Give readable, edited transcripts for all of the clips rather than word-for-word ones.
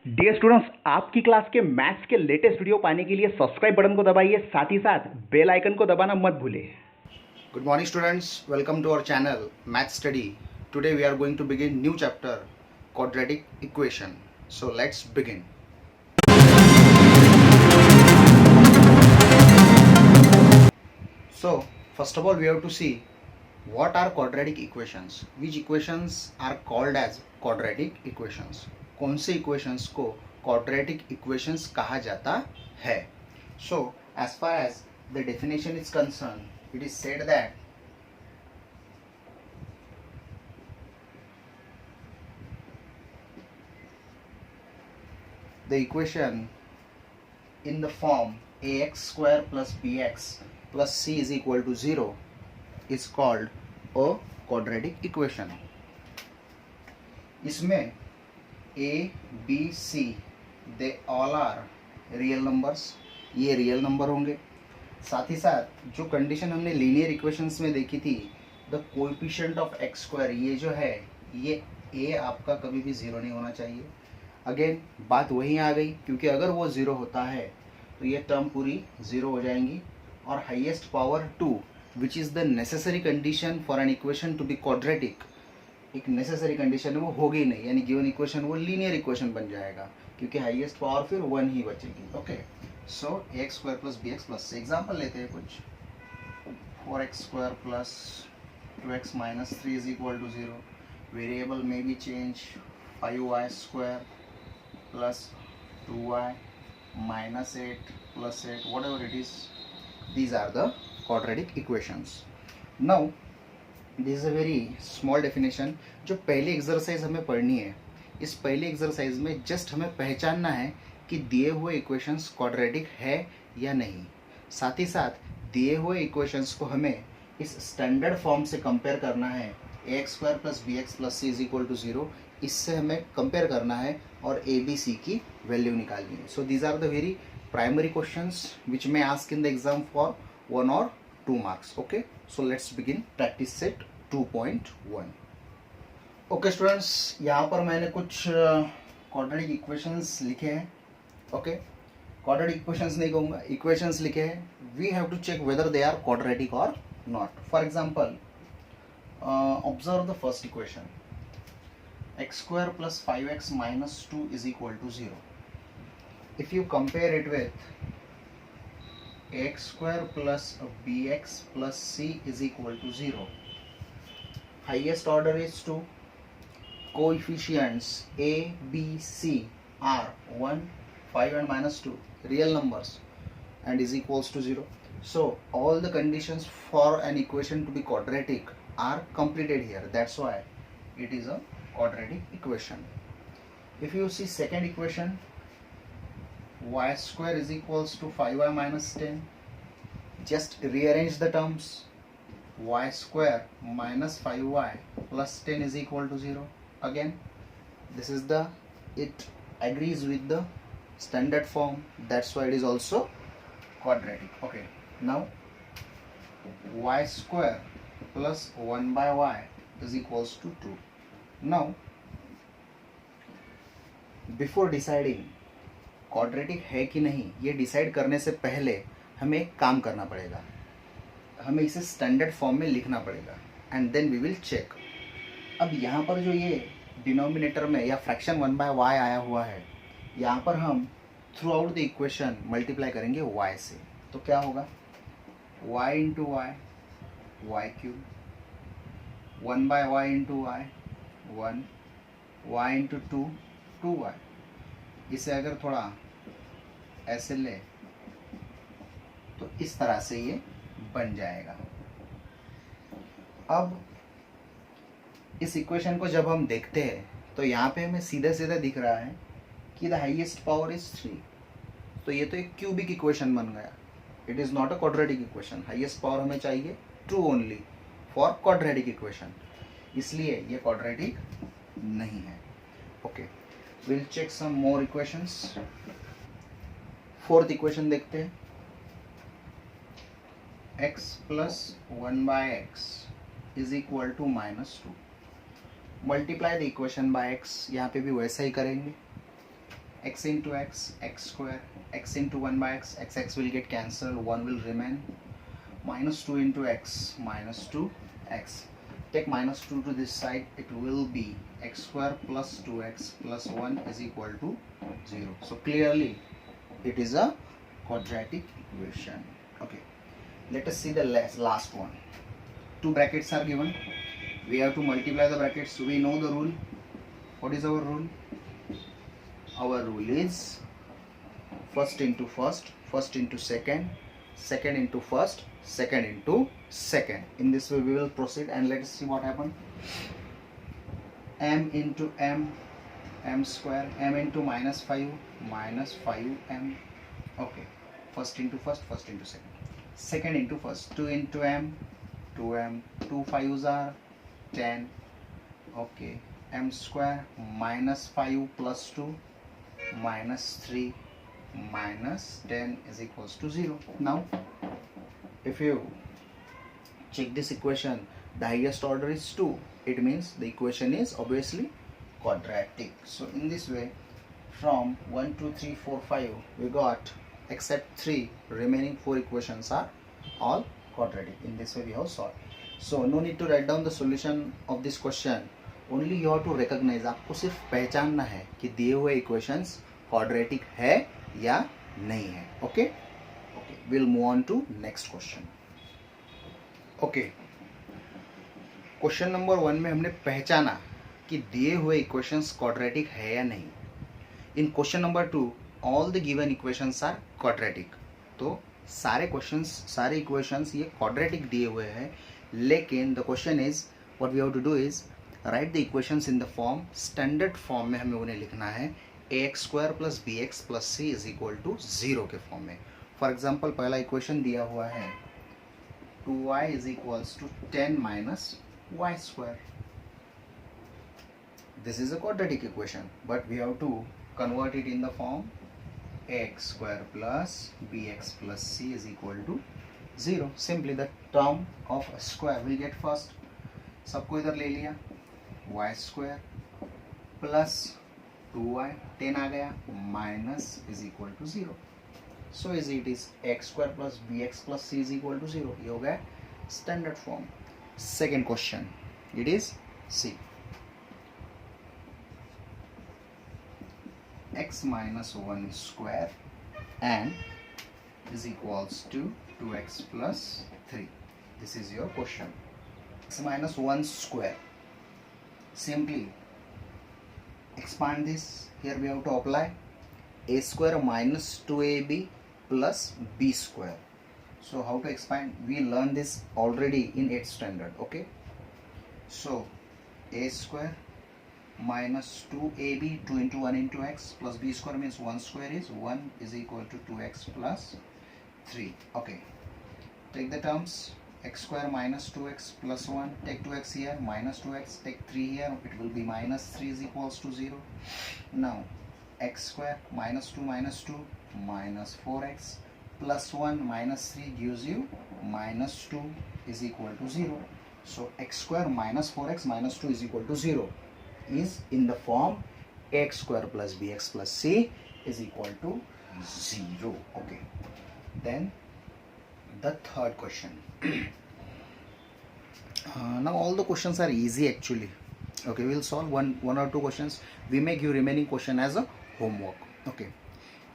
Dear students, आपकी class के maths के लेटेस्ट वीडियो पाने के लिए सब्सक्राइब बटन को दबाइए, साथ ही साथ बेल आइकन को दबाना मत भूलिए। Good morning students, welcome to our channel Math Study. Today we are going to begin new chapter quadratic equation. So let's begin. So first of all we have to see what are quadratic equations. Which equations are called as quadratic equations? कौन से equations को quadratic equations कहा जाता है? So as far as the definition is concerned, it is said that the equation in the form ax square plus bx plus c is equal to 0 is called a quadratic equation. इसमें a b c they all are real numbers, ये real number होंगे. साथ ही साथ जो condition हमने linear equations में देखी थी, the coefficient of x square, ये जो है ये a आपका कभी भी ज़ीरो नहीं होना चाहिए. अगेन बात वहीं आ गई, क्योंकि अगर वो ज़ीरो होता है तो ये टर्म पूरी ज़ीरो हो जाएंगी. और highest power 2 which is the necessary condition for an equation to be quadratic, एक नेसेसरी कंडीशन है, वो होगी नहीं, यानी गिवन इक्वेशन वो लीनियर इक्वेशन बन जाएगा, क्योंकि हाईएस्ट पावर फिर 1 ही बचेगी. Okay, so x square plus b x plus, example लेते हैं कुछ. 4x square plus 2x minus 3 is equal to 0. Variable में भी change, 5y square plus 2y minus 8 plus 8, whatever it is, these are the quadratic equations. Now this is a very small definition जो पहली exercise हमें पढ़नी है. इस पहली exercise में जस्ट हमें पहचानना है कि दिए हुए इक्वेशंस क्वाड्रेटिक है या नहीं. साथ ही साथ दिए हुए इक्वेशंस को हमें इस स्टैंडर्ड फॉर्म से कंपेयर करना है, x square plus b x plus c is equal to 0. इससे हमें कंपेयर करना है और ए बी सी की वैल्यू निकालनी है. So these are the very primary questions which may ask in the exam for 1 or 2 marks. Okay, so let's begin practice set 2.1. Okay students, यहाँ पर मैंने कुछ क्वाड्रेटिक इक्वेशंस लिखे हैं. ओके, क्वाड्रेटिक इक्वेशंस नहीं कहूँगा, इक्वेशंस लिखे हैं. We have to check whether they are quadratic और not. For example, observe the first equation, x square plus 5x minus 2 is equal to 0. If you compare it with x square plus bx plus c is equal to 0, highest order is 2, coefficients a, b, c are 1, 5 and minus 2, real numbers, and is equals to 0. So all the conditions for an equation to be quadratic are completed here. That's why it is a quadratic equation. If you see second equation, y square is equals to 5y minus 10, just rearrange the terms. Y square minus 5y plus 10 is equal to 0. Again this is the, it agrees with the standard form, that's why it is also quadratic. Okay, now y square plus 1 by y is equals to 2. Now before deciding quadratic है कि नहीं, ये decide करने से पहले हमें एक काम करना पड़ेगा, हमें इसे स्टैंडर्ड फॉर्म में लिखना पड़ेगा, and then we will check. अब यहाँ पर जो ये डिनोमिनेटर में या फ्रैक्शन 1 by y आया हुआ है, यहाँ पर हम throughout the equation multiply करेंगे y से. तो क्या होगा, y into y, y cube, 1 by y into y 1, y into 2 2y. इसे अगर थोड़ा ऐसे ले तो इस तरह से ये बन जाएगा. अब इस इक्वेशन को जब हम देखते हैं तो यहाँ पे हमें सीधे सीधे दिख रहा है कि द हाईएस्ट पावर इज 3. तो ये तो एक क्यूबिक इक्वेशन बन गया, it is not a quadratic equation. Highest power हमें चाहिए 2 ओनली फॉर क्वाड्रेटिक इक्वेशन, इसलिए ये क्वाड्रेटिक नहीं है. Okay, will check some more equations. Fourth equation देखते हैं, x plus 1 by x is equal to minus 2. Multiply the equation by x, यहाँ पे भी वैसा ही करेंगे. x into x, x square, x into 1 by x, x will get cancelled, 1 will remain, minus 2 into x, minus 2x. Take minus 2 to this side, it will be x square plus 2x plus 1 is equal to 0. So clearly it is a quadratic equation. Okay, let us see the last one. Two brackets are given. We have to multiply the brackets. We know the rule. What is our rule? Our rule is first into first, first into second, second into first, second into second. In this way we will proceed, and let us see what happens. M into m, m square, m into minus 5, minus 5m. Okay, first into first, first into second, second into first, 2 into m, 2m, 2 5s are 10. Okay, m square, minus 5 plus 2, minus 3, minus 10 is equals to 0. Now if you check this equation, the highest order is 2. It means the equation is obviously quadratic. So in this way, from 1 2 3 4 5 we got, except 3, remaining 4 equations are all quadratic. In this way we have solved. So no need to write down the solution of this question. Only you have to recognize, आपको सिर्फ पहचानना है कि दिए हुए equations quadratic है या नहीं है. Okay, we'll move on to next question. Okay, question number 1 में हमने पहचाना कि दिए हुए इक्वेशंस क्वाड्रेटिक है या नहीं. In question number 2 all the given equations are quadratic. तो सारे क्वेश्चंस, सारे इक्वेशंस ये क्वाड्रेटिक दिए हुए हैं, लेकिन the question is what we have to do is write the equations in the form, standard form में हमें उन्हें लिखना है. ax square plus b x plus c is equal to 0 के फॉर्म में. फॉर एग्जाम्पल पहला इक्वेशन दिया हुआ है 2y is equals to 10 minus y square. This is a quadratic equation, but we have to convert it in the form ax square plus bx plus c is equal to 0. Simply the term of square will get first. सबको इधर ले लिया, y square plus 2y, 10 आ गया, minus is equal to 0. So is it is x square plus bx plus c is equal to 0. ये हो गया standard form. Second question, it is C. X minus 1 square and is equals to 2x plus 3. This is your question. X minus 1 square. Simply expand this. Here we have to apply a square minus 2ab plus b square. So how to expand? We learned this already in 8th standard. Okay. So a square minus 2ab, 2 into 1 into x plus b square means 1 square is 1 is equal to 2x plus 3. Okay, take the terms, x square minus 2x plus 1, take 2x here, minus 2x, take 3 here, it will be minus 3 is equals to 0. Now x square minus 2 minus 4x plus 1 minus 3 gives you minus 2 is equal to 0. So x square minus 4x minus 2 is equal to 0 is in the form x square plus bx plus c is equal to 0. Okay, then the third question. Now all the questions are easy actually. Okay, we'll solve one or two questions. We may give remaining question as a homework. Okay,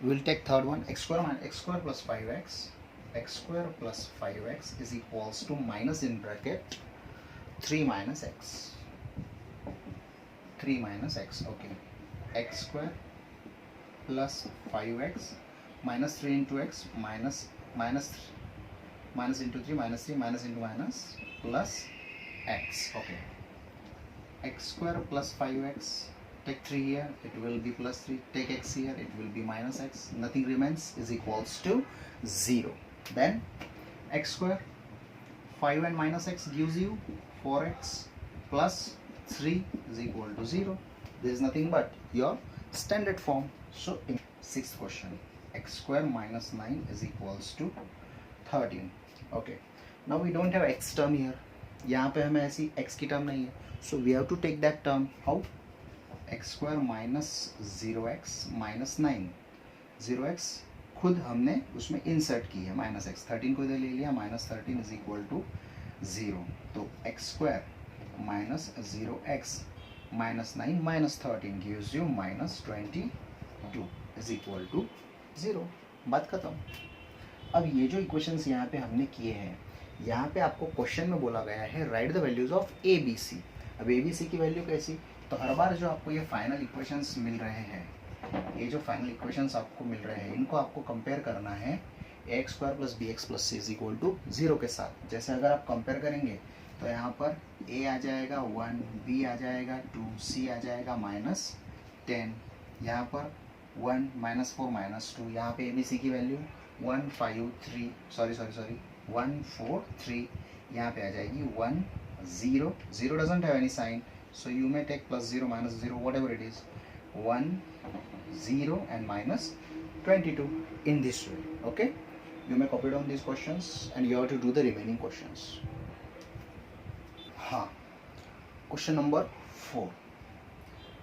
we'll take third one. X square plus 5x, x square plus 5x is equals to minus in bracket 3 minus x. 3 minus x. Okay, x square plus 5x minus 3 into x minus into 3 minus 3 minus into minus plus x. Okay, x square plus 5x, take 3 here, it will be plus 3, take x here, it will be minus x, nothing remains, is equals to 0. Then x square, 5 and minus x gives you 4x plus 3 is equal to 0. There is nothing but your standard form. So in sixth question, x square minus 9 is equals to 13. Okay, now we don't have x term here. यहाँ पे हमें ऐसी x की term नहीं है, so we have to take that term. How? X square minus 0x minus 9, 0x खुद हमने उसमें इंसर्ट की है, माइनस एक्स, 13 को इधर ले लिया, माइनस 13 इज इक्वल टू 0, तो x square minus 0x minus 9 minus 13 gives you minus 22 is equal to 0। बात खत्म। अब ये जो इक्वेशंस यहाँ पे हमने किए हैं, यहाँ पे आपको क्वेश्चन में बोला गया है right the values of a b c. अब ए बी सी की वैल्यू कैसी, तो हर बार जो आपको ये फाइनल इक्वेशंस मिल रहे हैं, ये जो फाइनल इक्वेशंस आपको मिल रहे हैं, इनको आपको कंपेयर करना है x square plus b x plus c is equal to 0 के साथ। जैसे अगर आप कंपेयर करेंगे तो यहाँ पर a आ जाएगा 1, b आ जाएगा 2, c आ जाएगा -10, यहाँ पर 1 -4 -2, यहाँ पे ABC की वैल्यू 1 5 3 सॉरी 1 4 3, यहाँ पे आ जाएगी 1 0 0 doesn't have any sign, so you may take +0 -0 whatever it is, 1 0 and -22 in this way. Okay, you may copy down these questions and you have to do the remaining questions. हाँ, question number 4।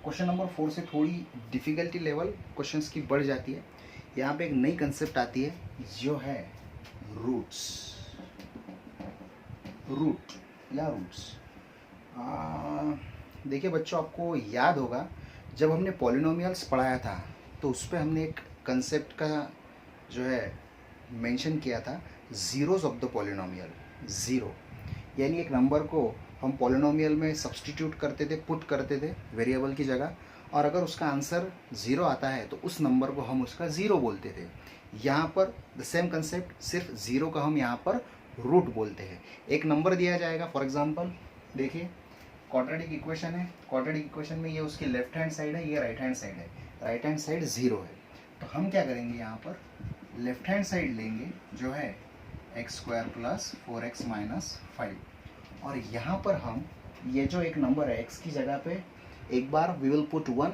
Question number 4 से थोड़ी difficulty level questions की बढ़ जाती है। यहाँ पे एक नई कंसेप्ट आती है जो है रूट्स, रूट या रूट्स। देखिए बच्चों, आपको याद होगा जब हमने पॉलिनोमियल्स पढ़ाया था तो उस पर हमने एक कंसेप्ट का जो है मेंशन किया था, zeros of the polynomial. Zero यानी एक नंबर को हम पॉलिनोमियल में सब्स्टिट्यूट करते थे, पुट करते थे वेरिएबल की जगह, और अगर उसका आंसर 0 आता है तो उस नंबर को हम उसका 0 बोलते थे। यहाँ पर द सेम कंसेप्ट, सिर्फ 0 का हम यहाँ पर रूट बोलते हैं। एक नंबर दिया जाएगा, फॉर एग्जांपल देखिए क्वाड्रेटिक इक्वेशन है, क्वाड्रेटिक इक्वेशन में ये उसकी लेफ्ट हैंड साइड है, ये राइट हैंड साइड है, राइट हैंड साइड 0 है, तो हम क्या करेंगे यहाँ पर लेफ्ट हैंड साइड लेंगे जो है x square plus 4x minus 5, और यहाँ पर हम ये जो एक नंबर है x की जगह पे एक बार वी विल पुट 1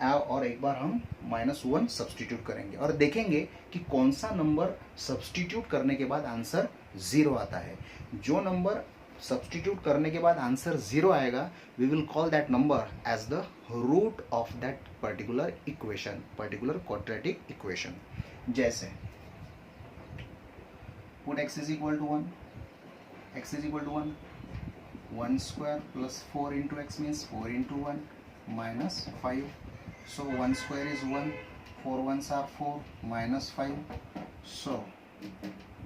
और एक बार हम -1 सब्सटीट्यूट करेंगे और देखेंगे कि कौन सा नंबर सब्सटीट्यूट करने के बाद आंसर 0 आता है। जो नंबर सब्सटीट्यूट करने के बाद आंसर 0 आएगा, we will call that number as the root of that particular equation, particular quadratic equation. जैसे put x is equal to 1, x is equal to 1, 1 square plus 4 into x means 4 into 1 minus 5, so 1 square is 1, 4 ones are 4 minus 5, so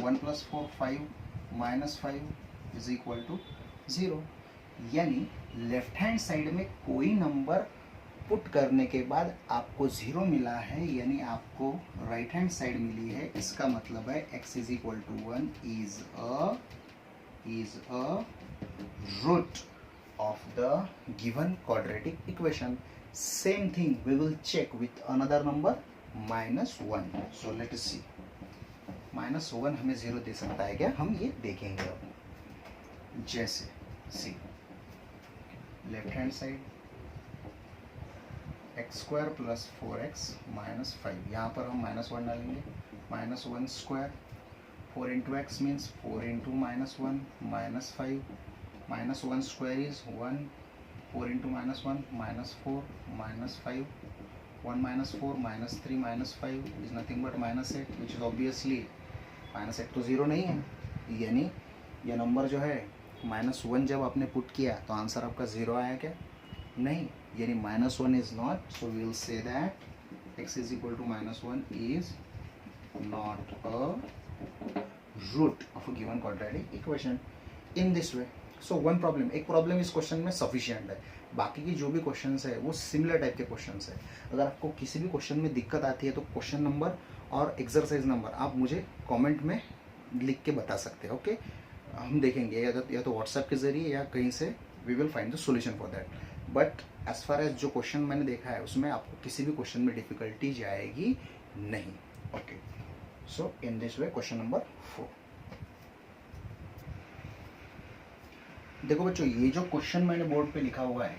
1 plus 4 5 minus 5 is equal to 0। यानी left hand side में कोई number put करने के बाद आपको 0 मिला है, यानी आपको राइट हैंड साइड मिली है, इसका मतलब है x is equal to 1 is a root of the given quadratic equation. Same thing we will check with another number -1। So let us see, -1 हमें 0 दे सकता है क्या, हम ये देखेंगे अब। जैसे see left hand side x square plus 4x minus 5, यहाँ पर हम -1 डालेंगे, -1 square 4 into x means 4 into -1 minus 5, -1 square is 1, 4 into -1 -4 minus 5, 1 -4 -3 -5 is nothing but -8, which is obviously -8 तो 0 नहीं है, यानी यह नंबर जो है -1 जब आपने पुट किया तो आंसर आपका 0 आया क्या, नहीं, यानी -1 is not, so we will say that x is equal to -1 is not a root of a given quadratic equation in this way. So one problem, एक प्रॉब्लम इस क्वेश्चन में सफिशिएंट है, बाकी की जो भी क्वेश्चंस है वो सिमिलर टाइप के क्वेश्चंस है। अगर आपको किसी भी क्वेश्चन में दिक्कत आती है तो क्वेश्चन नंबर और एक्सरसाइज नंबर आप मुझे कमेंट में लिख के बता सकते हैं। ओके, हम देखेंगे या तो व्हाट्सएप के जरिए या कहीं से we will find the solution for that. But as far as जो क्वेश्चन मैंने देखा है उसमें आपको किसी भी क्वेश्चन में डिफिकल्टी जाएगी नहीं। Okay, so in this way question number 4। देखो बच्चों, ये जो क्वेश्चन मैंने बोर्ड पे लिखा हुआ है,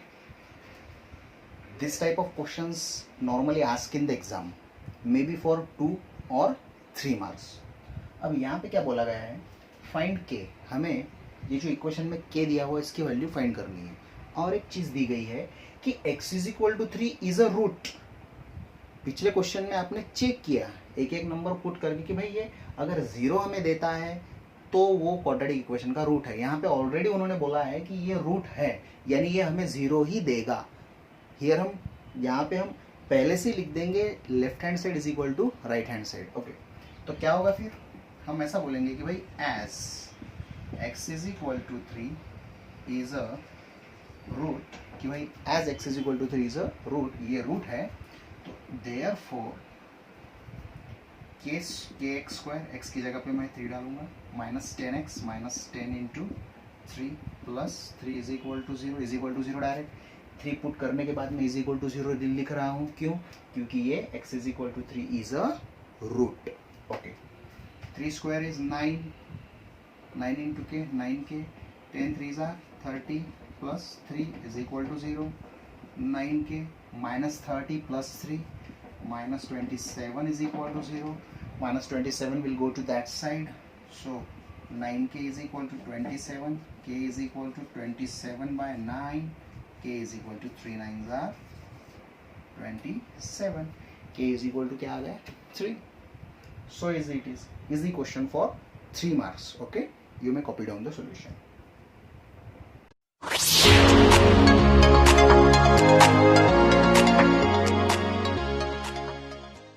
this type of questions normally ask in the exam, may be for 2 और 3 मार्क्स। अब यहाँ पे क्या बोला गया है, फाइंड के, हमें ये जो इक्वेशन में के दिया हुआ है इसकी वैल्यू फाइंड करनी है। अब यहाँ पे और एक चीज दी गई है कि x is equal to 3 is a root. पिछले क्वेश्चन में आपने चेक किया एक एक नंबर पुट करके कि भाई ये अगर 0 हमें देता है तो वो क्वाड्रेटिक इक्वेशन का रूट है। यहाँ पे ऑलरेडी उन्होंने बोला है कि ये रूट है, यानी ये हमें 0 ही देगा। हियर हम यहाँ पे हम पहले से लिख देंगे left hand side is equal to right hand side. Okay, तो क्या होगा फिर, हम ऐसा बोलेंगे कि भाई as x is equal to 3 is a root, कि भाई as x is equal to 3 is a root, ये रूट है, तो देयरफॉर के एक्स स्क्वायर, एक्स की जगह पे मैं 3 डालूंगा, minus 10x minus 10 into 3 plus 3 is equal to 0, is equal to 0 direct 3 put करने के बाद मैं इज इक्वल टू 0 लिख रहा हूँ। क्यों? क्योंकि ये x is equal to 3 is a root. Okay, 3 square is 9, 9 into k 9k, 10 3 ज़ा 30 plus 3 is equal to 0, 9k minus 30 plus 3 minus 27 is equal to 0, minus 27 will go to that side, so 9k is equal to 27, k is equal to 27 by 9, k is equal to 3 9s are 27, k is equal to क्या आ गया 3, so is the question for 3 marks. Okay, you may copy down the solution.